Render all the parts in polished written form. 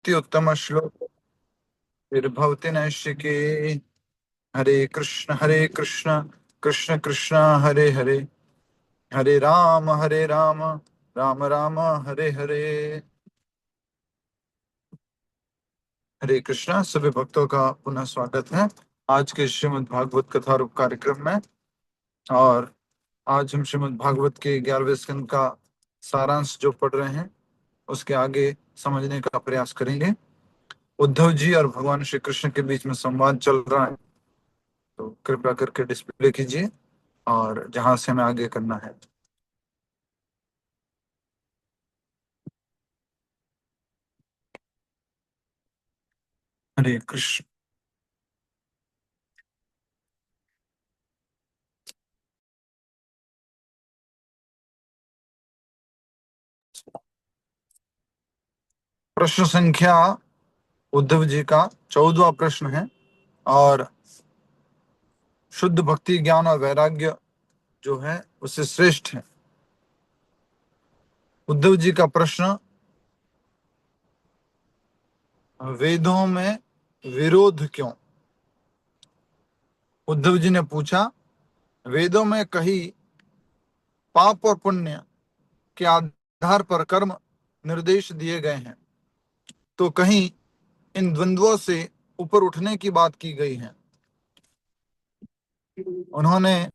अति उत्तम श्लोक निर्भवति नैष्टिके। हरे कृष्ण कृष्ण कृष्ण हरे हरे, हरे राम राम राम हरे हरे। हरे कृष्णा, सभी भक्तों का पुनः स्वागत है आज के श्रीमद् भागवत कथा रूप कार्यक्रम में। और आज हम श्रीमद् भागवत के 11वें स्कंद का सारांश जो पढ़ रहे हैं उसके आगे समझने का प्रयास करेंगे। उद्धव जी और भगवान श्री कृष्ण के बीच में संवाद चल रहा है, तो कृपया करके डिस्प्ले कीजिए और जहां से हमें आगे करना है। हरे कृष्ण। प्रश्न संख्या उद्धव जी का 14वां प्रश्न है और शुद्ध भक्ति ज्ञान और वैराग्य जो है उससे श्रेष्ठ है। उद्धव जी का प्रश्न, वेदों में विरोध क्यों? उद्धव जी ने पूछा, वेदों में कहीं पाप और पुण्य के आधार पर कर्म निर्देश दिए गए हैं, तो कहीं इन द्वंद्वों से ऊपर उठने की बात की गई है। उन्होंने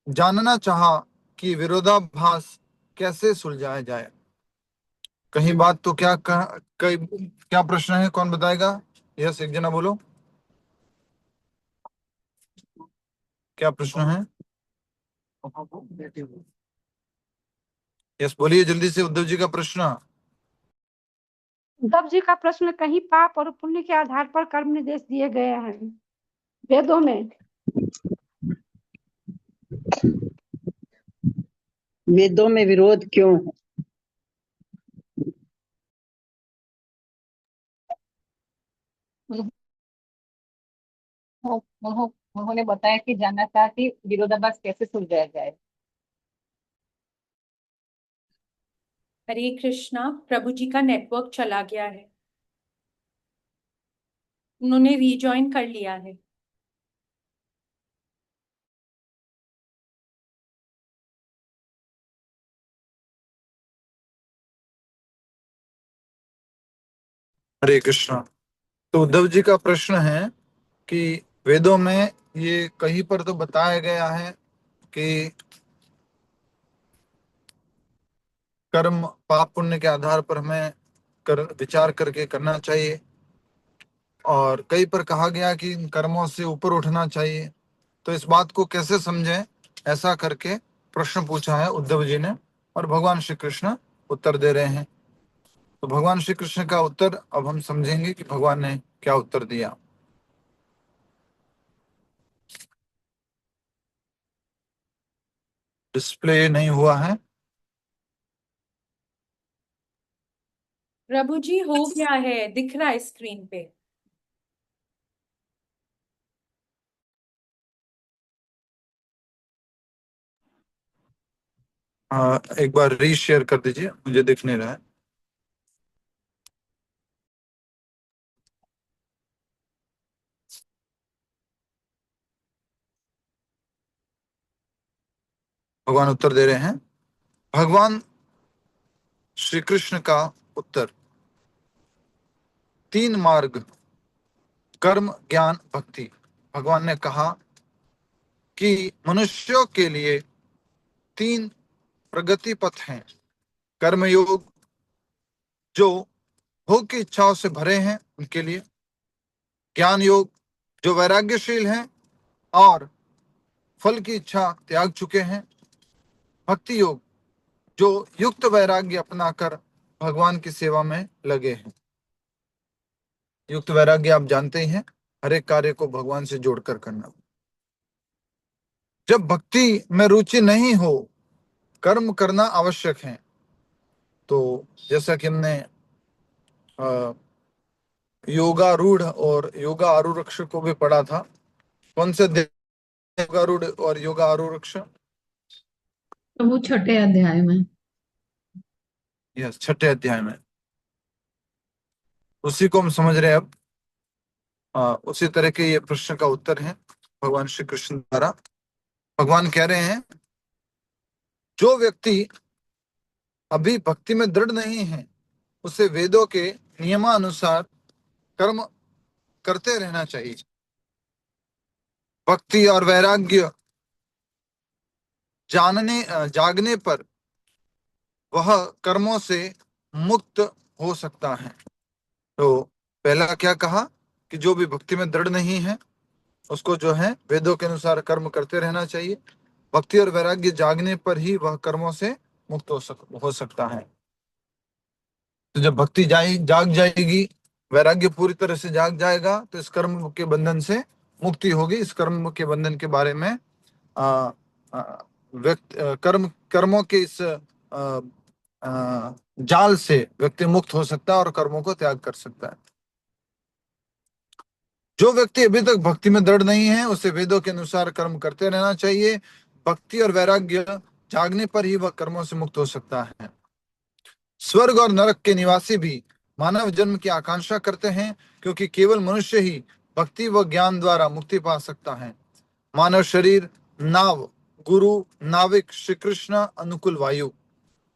जानना चाहा कि विरोधाभास कैसे सुलझाया जाए। कहीं बात तो क्या प्रश्न है, कौन बताएगा? यस, एक जना बोलो, क्या प्रश्न है? यस बोलिए जल्दी से, उद्धव जी का प्रश्न। उद्धव जी का प्रश्न, कहीं पाप और पुण्य के आधार पर कर्म निर्देश दिए गए हैं वेदों में। वेदों में विरोध क्यों है? उन्होंने बताया कि जानना था कि विरोधाभास कैसे सुलझाया जाए। हरे कृष्णा, प्रभु जी का नेटवर्क चला गया है, उन्होंने रीजॉइन कर लिया है। हरे कृष्णा। तो उद्धव जी का प्रश्न है कि वेदों में ये कहीं पर तो बताया गया है कि कर्म पाप पुण्य के आधार पर हमें विचार करके करना चाहिए, और कहीं पर कहा गया कि इन कर्मों से ऊपर उठना चाहिए। तो इस बात को कैसे समझें, ऐसा करके प्रश्न पूछा है उद्धव जी ने, और भगवान श्री कृष्ण उत्तर दे रहे हैं। तो भगवान श्री कृष्ण का उत्तर अब हम समझेंगे कि भगवान ने क्या उत्तर दिया। डिस्प्ले नहीं हुआ है। प्रभु जी हो गया है, दिख रहा है स्क्रीन पे। एक बार रीशेयर कर दीजिए, मुझे दिख नहीं रहा है। भगवान उत्तर दे रहे हैं। भगवान श्री कृष्ण का उत्तर, 3 मार्ग, कर्म ज्ञान भक्ति। भगवान ने कहा कि मनुष्यों के लिए 3 प्रगति पथ हैं। कर्मयोग जो भोग की इच्छाओं से भरे हैं उनके लिए, ज्ञान योग जो वैराग्यशील हैं और फल की इच्छा त्याग चुके हैं, भक्ति योग जो युक्त वैराग्य अपनाकर भगवान की सेवा में लगे हैं। युक्त वैराग्य आप जानते ही हैं, हर एक कार्य को भगवान से जोड़कर करना। जब भक्ति में रुचि नहीं हो, कर्म करना आवश्यक है। तो जैसा कि हमने योगारूढ़ और योगा आरूढ़ को भी पढ़ा था। कौन से योगारूढ़ और योगा आरूढ़? तो वो छठे अध्याय में। यस, छठे अध्याय में। उसी को हम समझ रहे हैं अब। उसी तरह के ये प्रश्न का उत्तर है भगवान श्री कृष्ण द्वारा। भगवान कह रहे हैं जो व्यक्ति अभी भक्ति में दृढ़ नहीं है उसे वेदों के नियमानुसार कर्म करते रहना चाहिए। भक्ति और वैराग्य जागने पर वह कर्मों से मुक्त हो सकता है। तो पहला क्या कहा कि जो भी भक्ति में दृढ़ नहीं है उसको जो है वेदों के अनुसार कर्म करते रहना चाहिए। भक्ति और वैराग्य जागने पर ही वह कर्मों से मुक्त हो सकता है। तो जब भक्ति जाग जाएगी, वैराग्य पूरी तरह से जाग जाएगा, तो इस कर्म के बंधन से मुक्ति होगी। इस कर्म के बंधन के बारे में आ, आ, कर्मों के इस जाल से व्यक्ति मुक्त हो सकता है और कर्मों को त्याग कर सकता है। जो व्यक्ति अभी तक भक्ति में दृढ़ नहीं है उसे वेदों के अनुसार कर्म करते रहना चाहिए। भक्ति और वैराग्य जागने पर ही वह कर्मों से मुक्त हो सकता है। स्वर्ग और नरक के निवासी भी मानव जन्म की आकांक्षा करते हैं क्योंकि केवल मनुष्य ही भक्ति व ज्ञान द्वारा मुक्ति पा सकता है। मानव शरीर, नाव, गुरु, नाविक, श्री कृष्ण, अनुकूल वायु।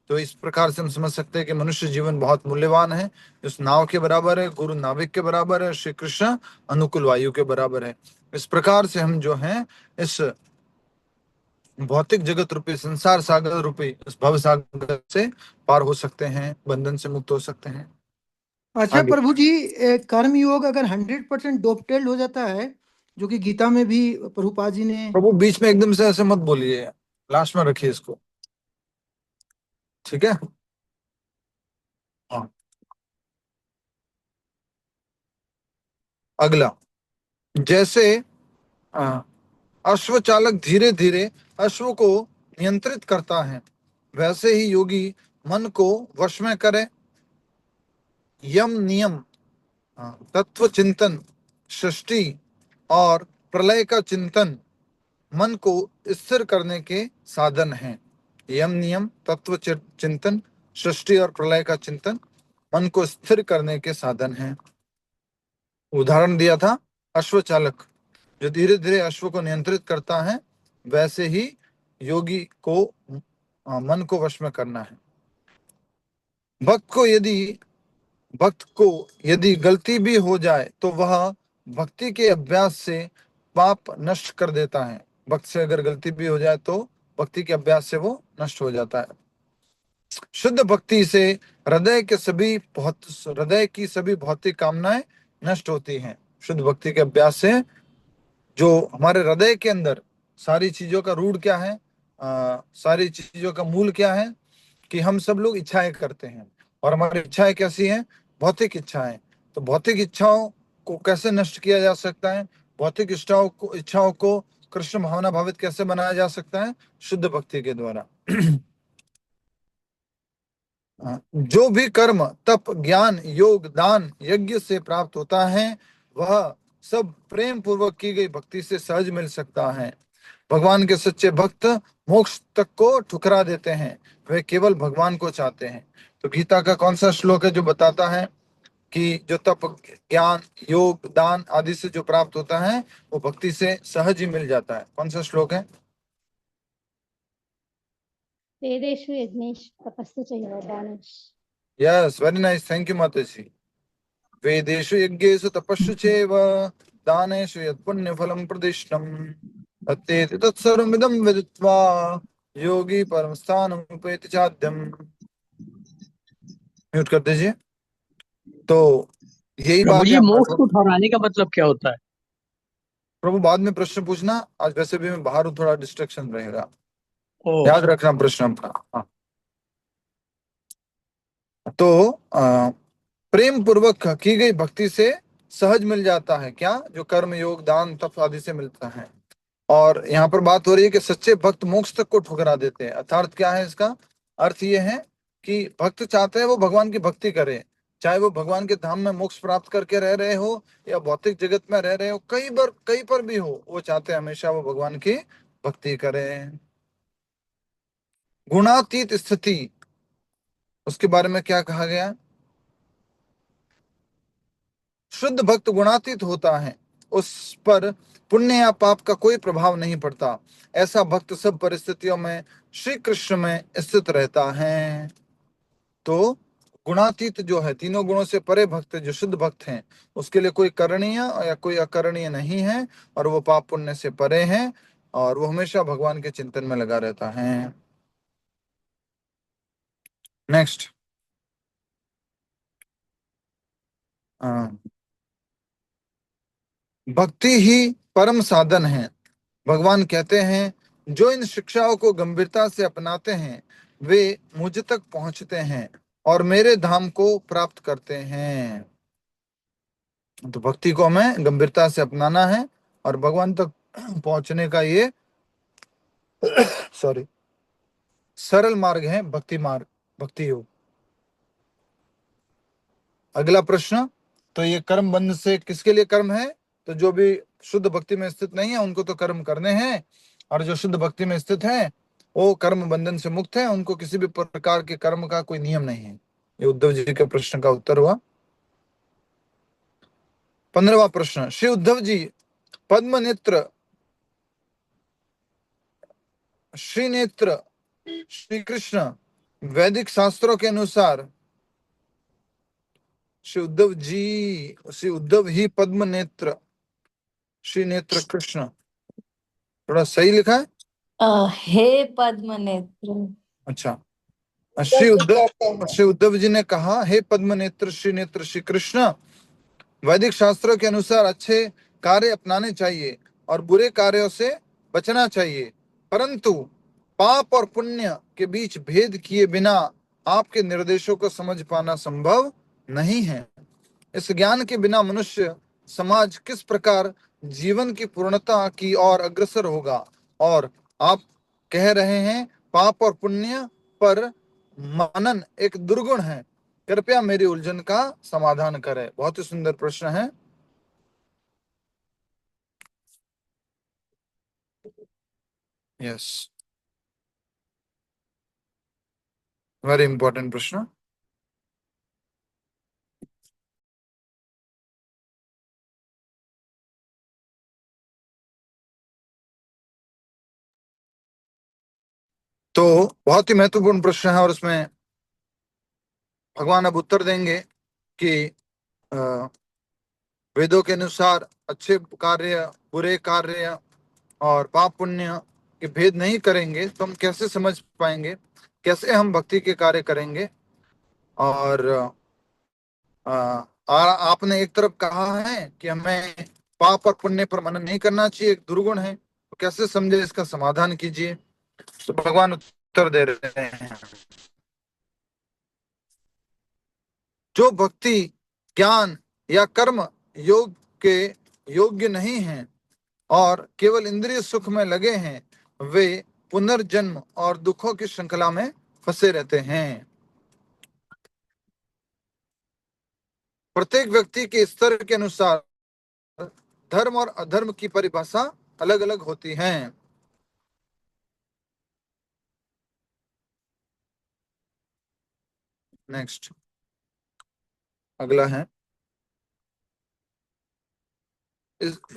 तो इस प्रकार से हम समझ सकते हैं कि मनुष्य जीवन बहुत मूल्यवान है। उस नाव के बराबर है, गुरु नाविक के बराबर है, श्री कृष्ण अनुकूल वायु के बराबर है। इस प्रकार से हम जो है इस भौतिक जगत रूपी संसार सागर रूपी इस भव सागर से पार हो सकते हैं, बंधन से मुक्त हो सकते हैं। अच्छा आगे। प्रभु जी, कर्म योग अगर 100% डोपटेल्ड हो जाता है, जो कि गीता में भी प्रभुपाद जी ने। प्रभु बीच में एकदम से ऐसे मत बोलिए, लास्ट में रखिए इसको, ठीक है। हाँ, अगला, जैसे अश्व चालक धीरे धीरे अश्व को नियंत्रित करता है वैसे ही योगी मन को वश में करे। यम नियम, तत्व चिंतन, सृष्टि और प्रलय का चिंतन मन को स्थिर करने के साधन हैं। यम नियम, तत्व चिंतन, सृष्टि और प्रलय का चिंतन मन को स्थिर करने के साधन हैं। उदाहरण दिया था अश्व चालक, जो धीरे धीरे अश्व को नियंत्रित करता है, वैसे ही योगी को मन को वश में करना है। भक्त को यदि गलती भी हो जाए तो वह भक्ति के अभ्यास से पाप नष्ट कर देता है। भक्त से अगर गलती भी हो जाए तो भक्ति के अभ्यास से वो नष्ट हो जाता है। शुद्ध भक्ति से हृदय की सभी भौतिक कामनाएं नष्ट होती हैं। शुद्ध भक्ति के अभ्यास से जो हमारे हृदय के अंदर सारी चीजों का रूट क्या है, सारी चीजों का मूल क्या है, कि हम सब लोग इच्छाएं करते हैं और हमारी इच्छाएं कैसी हैं, भौतिक इच्छाएं। तो भौतिक इच्छाओं को कैसे नष्ट किया जा सकता है, भौतिक इच्छाओं को कृष्ण भावना भावित कैसे बनाया जा सकता है, शुद्ध भक्ति के द्वारा। जो भी कर्म तप ज्ञान योग दान यज्ञ से प्राप्त होता है वह सब प्रेम पूर्वक की गई भक्ति से सहज मिल सकता है। भगवान के सच्चे भक्त मोक्ष तक को ठुकरा देते हैं, वे केवल भगवान को चाहते हैं। तो गीता का कौन सा श्लोक है जो बताता है कि जो तप ज्ञान योग दान आदि से जो प्राप्त होता है वो भक्ति से सहज ही मिल जाता है? कौन सा श्लोक है? वेदेषु यज्ञेषु तपस्सु चैव दानेषु। Yes, very nice, thank you माताजी। वेदेषु यज्ञेषु तपस्सु चैव दानेषु यत्पुण्यफलं प्रदिष्टम् तत्तेति तत्सर्वमिदं विदित्वा योगी परमस्थानमुपैति चाद्यम्। म्यूट कर दीजिए। तो यही प्रभु बात जी, यहाँ मोक्ष को ठहराने का मतलब क्या होता है? प्रभु बाद में प्रश्न पूछना, आज वैसे भी मैं बाहर हूँ, थोड़ा डिस्ट्रक्शन रहेगा, ओ, याद रखना प्रश्न अपना। हाँ। तो प्रेम पूर्वक की गई भक्ति से सहज मिल जाता है क्या, जो कर्म योग दान तप आदि से मिलता है। और यहाँ पर बात हो रही है कि सच्चे भक्त मोक्ष तक को ठुकरा देते हैं। अर्थात क्या है इसका अर्थ ये है कि भक्त चाहते हैं वो भगवान की भक्ति करें, चाहे वो भगवान के धाम में मोक्ष प्राप्त करके रह रहे हो या भौतिक जगत में रह रहे हो, कहीं पर भी हो, वो चाहते हैं हमेशा वो भगवान की भक्ति करें। गुणातीत स्थिति, उसके बारे में क्या कहा गया? शुद्ध भक्त गुणातीत होता है, उस पर पुण्य या पाप का कोई प्रभाव नहीं पड़ता। ऐसा भक्त सब परिस्थितियों में श्री कृष्ण में स्थित रहता है। तो गुणातीत जो है, तीनों गुणों से परे भक्त, जो शुद्ध भक्त हैं, उसके लिए कोई करणीय या कोई अकरणीय नहीं है, और वो पाप पुण्य से परे हैं, और वो हमेशा भगवान के चिंतन में लगा रहता है। नेक्स्ट, भक्ति ही परम साधन है। भगवान कहते हैं, जो इन शिक्षाओं को गंभीरता से अपनाते हैं वे मुझ तक पहुंचते हैं और मेरे धाम को प्राप्त करते हैं। तो भक्ति को हमें गंभीरता से अपनाना है, और भगवान तक पहुंचने का ये सॉरी सरल मार्ग है, भक्ति मार्ग, भक्ति योग। अगला प्रश्न, तो ये कर्म बंध से किसके लिए कर्म है? तो जो भी शुद्ध भक्ति में स्थित नहीं है उनको तो कर्म करने हैं, और जो शुद्ध भक्ति में स्थित है वो कर्म बंधन से मुक्त है, उनको किसी भी प्रकार के कर्म का कोई नियम नहीं है। ये उद्धव जी के प्रश्न का उत्तर हुआ। 15वां प्रश्न, श्री उद्धव जी पद्म नेत्र श्री नेत्र श्री कृष्ण वैदिक शास्त्रों के अनुसार, श्री उद्धव ही पद्म नेत्र श्री नेत्र कृष्ण, थोड़ा सही लिखा है? हे पद्म नेत्र। अच्छा, श्री उद्धव जी ने कहा, हे पद्म नेत्र श्री कृष्ण, वैदिक शास्त्रों के अनुसार अच्छे कार्य अपनाने चाहिए और बुरे कार्यों से बचना चाहिए, परंतु पाप और पुण्य के बीच भेद किए बिना आपके निर्देशों को समझ पाना संभव नहीं है। इस ज्ञान के बिना मनुष्य समाज किस प्रकार जीवन की पूर्णता की ओर अग्रसर होगा? और आप कह रहे हैं पाप और पुण्य पर मनन एक दुर्गुण है, कृपया मेरी उलझन का समाधान करें। बहुत ही सुंदर प्रश्न है। यस, वेरी इंपॉर्टेंट प्रश्न। तो बहुत ही महत्वपूर्ण प्रश्न है, और उसमें भगवान अब उत्तर देंगे कि वेदों के अनुसार अच्छे कार्य, बुरे कार्य और पाप पुण्य के भेद नहीं करेंगे तो हम कैसे समझ पाएंगे, कैसे हम भक्ति के कार्य करेंगे? और आपने एक तरफ कहा है कि हमें पाप और पुण्य पर मनन नहीं करना चाहिए, एक दुर्गुण है, तो कैसे समझे, इसका समाधान कीजिए। तो भगवान उत्तर दे रहे हैं, जो भक्ति, ज्ञान या कर्म योग के योग्य नहीं हैं और केवल इंद्रिय सुख में लगे हैं, वे पुनर्जन्म और दुखों की श्रृंखला में फंसे रहते हैं। प्रत्येक व्यक्ति के स्तर के अनुसार धर्म और अधर्म की परिभाषा अलग अलग होती है। नेक्स्ट, अगला है,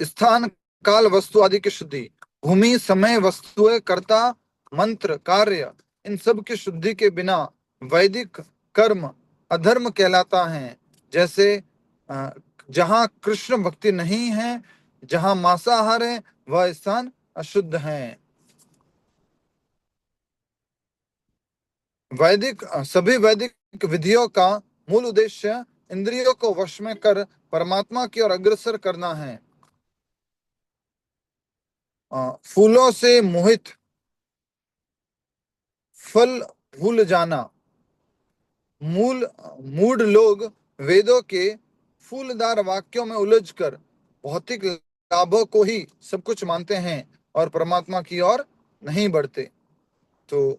स्थान काल वस्तु आदि की शुद्धि, भूमि समय वस्तुएं कर्ता मंत्र कार्य, इन सब की शुद्धि के बिना वैदिक कर्म अधर्म कहलाता है। जैसे जहाँ कृष्ण भक्ति नहीं है, जहाँ मांसाहार है, वह स्थान अशुद्ध है। सभी वैदिक विधियों का मूल उद्देश्य इंद्रियों को वश में कर परमात्मा की ओर अग्रसर करना है। फूलों से मोहित फल भूल जाना, मूढ़ लोग वेदों के फूलदार वाक्यों में उलझकर भौतिक लाभों को ही सब कुछ मानते हैं और परमात्मा की ओर नहीं बढ़ते। तो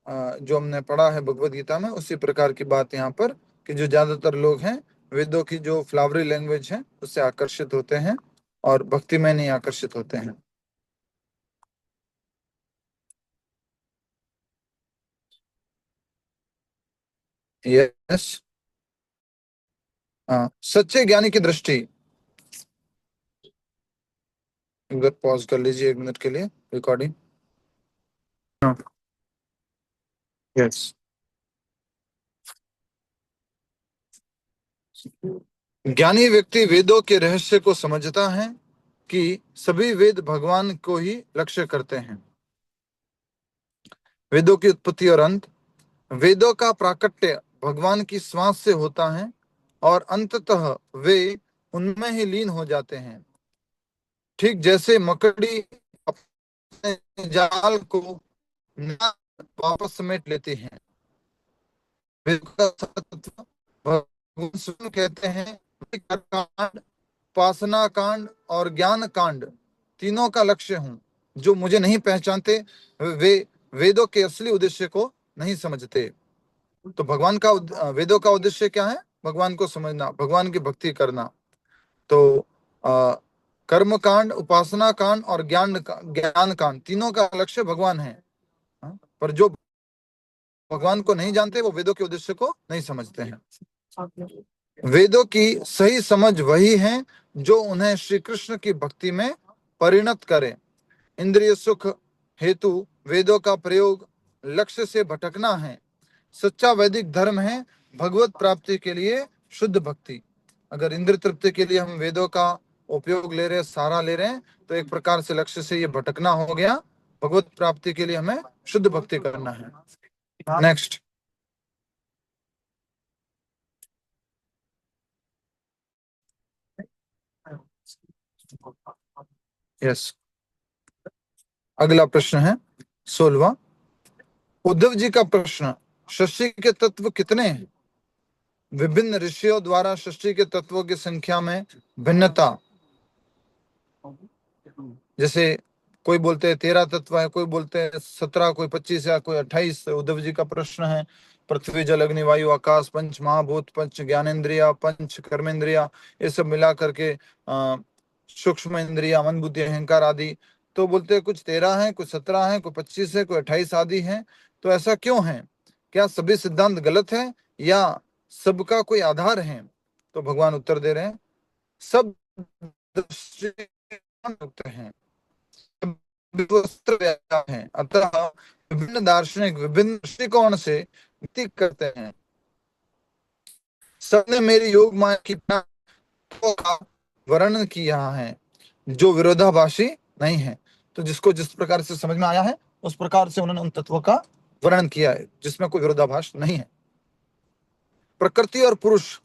जो हमने पढ़ा है भगवद गीता में, उसी प्रकार की बात यहाँ पर, कि जो ज्यादातर लोग हैं वेदों की जो फ्लावरी लैंग्वेज है उससे आकर्षित होते हैं और भक्ति में नहीं आकर्षित होते हैं। यस, सच्चे ज्ञानी की दृष्टि, एक बार पॉज कर लीजिए 1 मिनट के लिए रिकॉर्डिंग। यस, ज्ञानी व्यक्ति वेदों के रहस्य को समझता है कि सभी वेद भगवान को ही लक्ष्य करते हैं। वेदों की उत्पत्ति और अंत, वेदों का प्राकट्य भगवान की श्वास से होता है और अंततः वे उनमें ही लीन हो जाते हैं। ठीक जैसे मकड़ी अपने जाल को वापस समेट लेती है। वेदों का तत्व भगवान स्वयं कहते हैं, कांड, उपासना कांड और ज्ञान कांड तीनों का लक्ष्य हूं। जो मुझे नहीं पहचानते वे वेदों के असली उद्देश्य को नहीं समझते। तो भगवान का वेदों का उद्देश्य क्या है? भगवान को समझना, भगवान की भक्ति करना। तो कर्म कांड, उपासना कांड और ज्ञान कांड तीनों का लक्ष्य भगवान है। पर जो भगवान को नहीं जानते वो वेदों के उद्देश्य को नहीं समझते हैं। वेदों की सही समझ वही है जो उन्हें श्री कृष्ण की भक्ति में परिणत करे। इंद्रिय सुख हेतु वेदों का प्रयोग लक्ष्य से भटकना है। सच्चा वैदिक धर्म है भगवत प्राप्ति के लिए शुद्ध भक्ति। अगर इंद्र तृप्ति के लिए हम वेदों का उपयोग ले रहे हैं, सहारा ले रहे हैं, तो एक प्रकार से लक्ष्य से ये भटकना हो गया। भगवत प्राप्ति के लिए हमें शुद्ध भक्ति करना है। नेक्स्ट, यस, अगला प्रश्न है 16वां। उद्धव जी का प्रश्न, षष्ठी के तत्व कितने हैं? विभिन्न ऋषियों द्वारा षष्ठी के तत्वों की संख्या में भिन्नता, जैसे कोई बोलते हैं 13 तत्व है, कोई बोलते हैं 17, कोई 25 या कोई 28। उद्धव जी का प्रश्न है, पृथ्वी जल अग्नि वायु आकाश, पंच महाभूत, पंच ज्ञानेन्द्रिया, पंच कर्मेंद्रिया, ये सब मिला करके सूक्ष्म इंद्रिया, मन बुद्धि अहंकार आदि। तो बोलते हैं कुछ 13 है, कुछ 17 है, कोई 25 है, कोई 28 आदि है। तो ऐसा क्यों है? क्या सभी सिद्धांत गलत है या सबका कोई आधार है? तो भगवान उत्तर दे रहे हैं, सब दृष्टिकोण हैं, हैं, अतः विभिन्न दार्शनिक विभिन्न दृष्टिकोण से व्यक्ति करते हैं। सबने मेरी योग माया की का वर्णन किया है जो विरोधाभासी नहीं है। तो जिसको जिस प्रकार से समझ में आया है उस प्रकार से उन्होंने उन तत्वों का वर्णन किया है जिसमें कोई विरोधाभास नहीं है। प्रकृति और पुरुष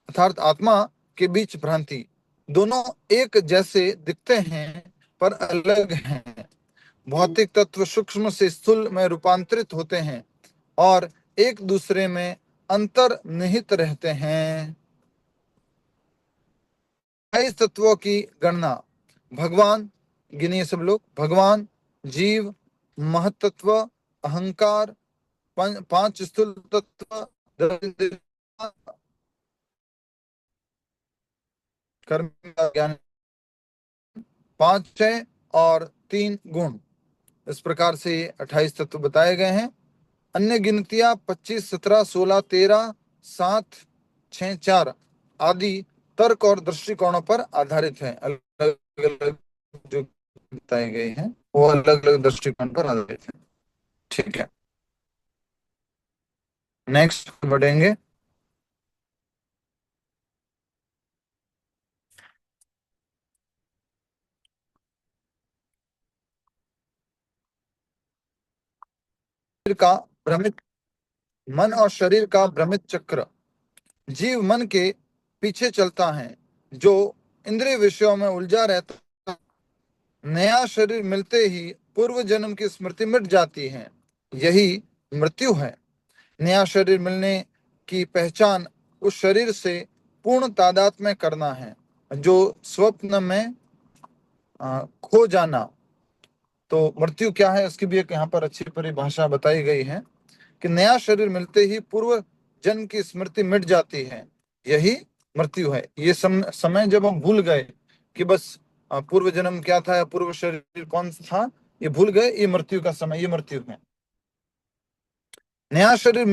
अर्थात आत्मा के बीच भ्रांति, दोनों एक जैसे दिखते हैं पर अलग हैं। भौतिक तत्व सूक्ष्म से स्थूल में रूपांतरित होते हैं और एक दूसरे में अंतर्निहित रहते हैं। 22 तत्वों की गणना, भगवान, गिनिए सब लोग, भगवान, जीव, महतत्व, अहंकार, 5 स्थूल तत्व, कर्म ज्ञान 5 है और 3 गुण। इस प्रकार से 28 तत्व बताए गए हैं। अन्य गिनतियां 25, 17, 16, 13, 7, 6, 4 आदि तर्क और दृष्टिकोणों पर आधारित है। अलग अलग जो बताए गए हैं वो अलग अलग दृष्टिकोण पर आधारित है। ठीक है, नेक्स्ट बढ़ेंगे। का भ्रमित मन और शरीर का भ्रमित चक्र, जीव मन के पीछे चलता है जो इंद्रिय विषयों में उलझा रहता। नया शरीर मिलते ही पूर्व जन्म की स्मृति मिट जाती है, यही मृत्यु है। नया शरीर मिलने की पहचान उस शरीर से पूर्ण तादात्म्य करना है जो स्वप्न में खो जाना। तो मृत्यु क्या है इसकी भी एक यहाँ पर अच्छी परिभाषा बताई गई है कि नया शरीर मिलते ही पूर्व जन्म की स्मृति मिट जाती है, यही मृत्यु है। ये समय जब हम भूल गए कि बस पूर्व जन्म क्या था या पूर्व शरीर कौन सा था, ये भूल गए, ये मृत्यु का समय, ये मृत्यु है। नया शरीर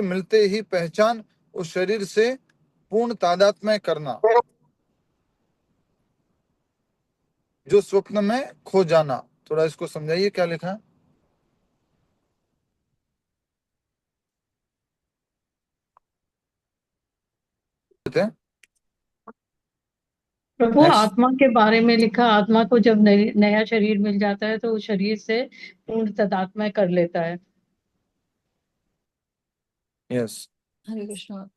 मिलते ही पहचान उस शरीर से पूर्ण तादात्म्य करना, जो स्वप्न में खो जाना। थोड़ा इसको समझाइए क्या लिखा है। प्रभु Next. आत्मा के बारे में लिखा, आत्मा को जब नया शरीर मिल जाता है तो उस शरीर से पूर्ण तदात्म्य कर लेता है। यस, हरे कृष्णा।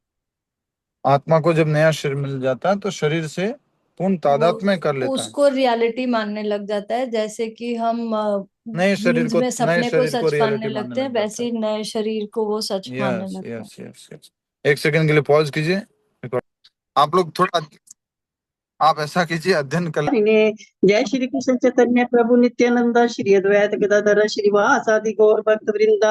आत्मा को जब नया शरीर मिल जाता है तो शरीर से पूर्ण तादात्म्य कर लेता है। उसको रियलिटी मानने लग जाता है, जैसे कि हम नए शरीर नींद को, में नए सपने को शरीर को सच मानने रियलिटी लगते हैं, मानने लग वैसे ही नए शरीर को वो सच मानने यस लगते हैं। Yes yes yes. एक सेकंड के लिए पॉज कीजिए। आप लोग थोड़ा, आप ऐसा कीजिए, अध्ययन कर। जय श्री कृष्ण चैतन्य प्रभु नित्यानंद श्री अद्वैत गदाधर श्रीवास आदि गौर भक्त वृंदा।